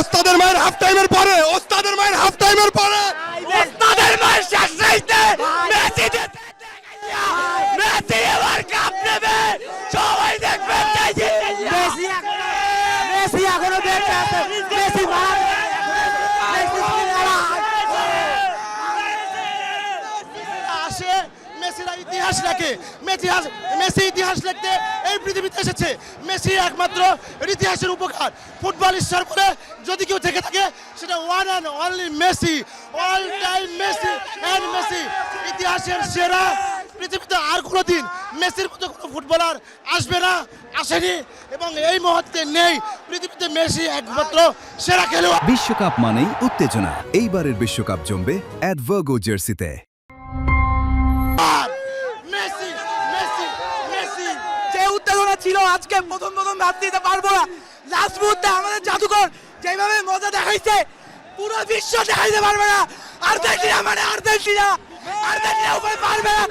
ওস্তাদের মায়ের হাফ টাইমের পরে ওস্তাদের মায়ের হাফ টাইমের পরে ওস্তাদের মায়ের শেষ রাইতে মেসি মেসি এবার কাপ নেবে সবাই দেখবেন মেসি এখনো বেঁচে আছে মেসি আসে মেসিরা ইতিহাস লেখে মেসি ইতিহাস লিখতে এই পৃথিবীতে এসেছে। মেসি একমাত্র ইতিহাসের উপকার। ফুটবল ঈশ্বর বলে যদি কেউ থেকে থাকে সেটা one and only Messi, all time Messi and Messi. ইতিহাসের সেরা। পৃথিবীতে আর কোনোদিন মেসির মতো কোনো ফুটবলার আসবে না, আসেনি এবং এই মুহূর্তে নেই। পৃথিবীতে মেসি একমাত্র সেরা খেলোয়াড়। বিশ্বকাপ মানেই উত্তেজনা। এইবারের বিশ্বকাপ জমবে অ্যাডভার্গো জার্সিতে। মেসি মেসি মেসি যে উত্তেজনা ছিল আজকে প্রথম ভাবতে দিতে পারবো না। লাস্ট মুহূর্তে আমাদের জাদুকর যেভাবে মজা দেখাইছে পুরো বিশ্ব দেখাইতে পারবে না। আর্জেন্টিনা মানে আর্জেন্টিনা উপরে পারবে না